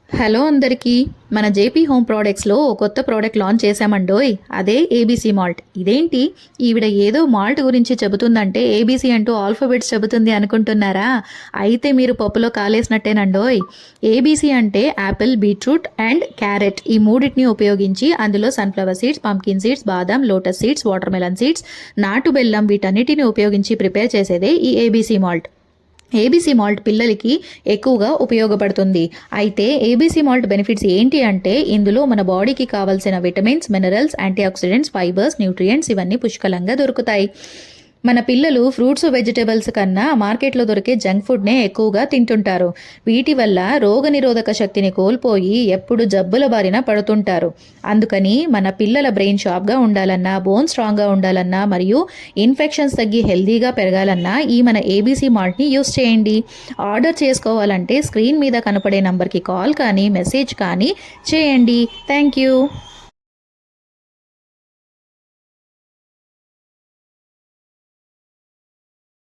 Hello అందరికీ. మన JP home ప్రోడక్ట్స్లో ఓ కొత్త ప్రోడక్ట్ లాంచ్ చేశామండోయ్. అదే ఏబీసీ మాల్ట్. ఇదేంటి ఈవిడ ఏదో మాల్ట్ గురించి చెబుతుందంటే ఏబీసీ అంటూ ఆల్ఫాబెట్స్ చెబుతుంది అనుకుంటున్నారా? అయితే మీరు పప్పులో కాలేసినట్టేనండోయ్. ఏబీసీ అంటే యాపిల్, బీట్రూట్ అండ్ క్యారెట్, ఈ మూడింటిని ఉపయోగించి అందులో సన్ఫ్లవర్ సీడ్స్, పంకిన్ సీడ్స్, బాదం, lotus seeds, water melon seeds, నాటు బెల్లం, వీటన్నిటిని ఉపయోగించి ప్రిపేర్ చేసేదే ఈ ఏబీసీ మాల్ట్. ఏబీసీ మాల్ట్ పిల్లలకి ఎక్కువగా ఉపయోగపడుతుంది. అయితే ఏబీసీ మాల్ట్ బెనిఫిట్స్ ఏంటి అంటే ఇందులో మన బాడీకి కావాల్సిన vitamins, minerals, antioxidants, fibres, nutrients ఇవన్నీ పుష్కలంగా దొరుకుతాయి. మన పిల్లలు ఫ్రూట్స్, వెజిటేబుల్స్ కన్నా మార్కెట్లో దొరికే జంక్ ఫుడ్నే ఎక్కువగా తింటుంటారు. వీటి వల్ల రోగనిరోధక శక్తిని కోల్పోయి ఎప్పుడు జబ్బుల బారిన పడుతుంటారు. అందుకని మన పిల్లల బ్రెయిన్ షార్ప్గా ఉండాలన్నా, బోన్ స్ట్రాంగ్గా ఉండాలన్నా మరియు ఇన్ఫెక్షన్స్ తగ్గి హెల్దీగా పెరగాలన్నా ఈ మన ఏబీసీ మాల్ట్ని యూస్ చేయండి. ఆర్డర్ చేసుకోవాలంటే స్క్రీన్ మీద కనపడే నంబర్కి కాల్ కానీ మెసేజ్ కానీ చేయండి. Thank you.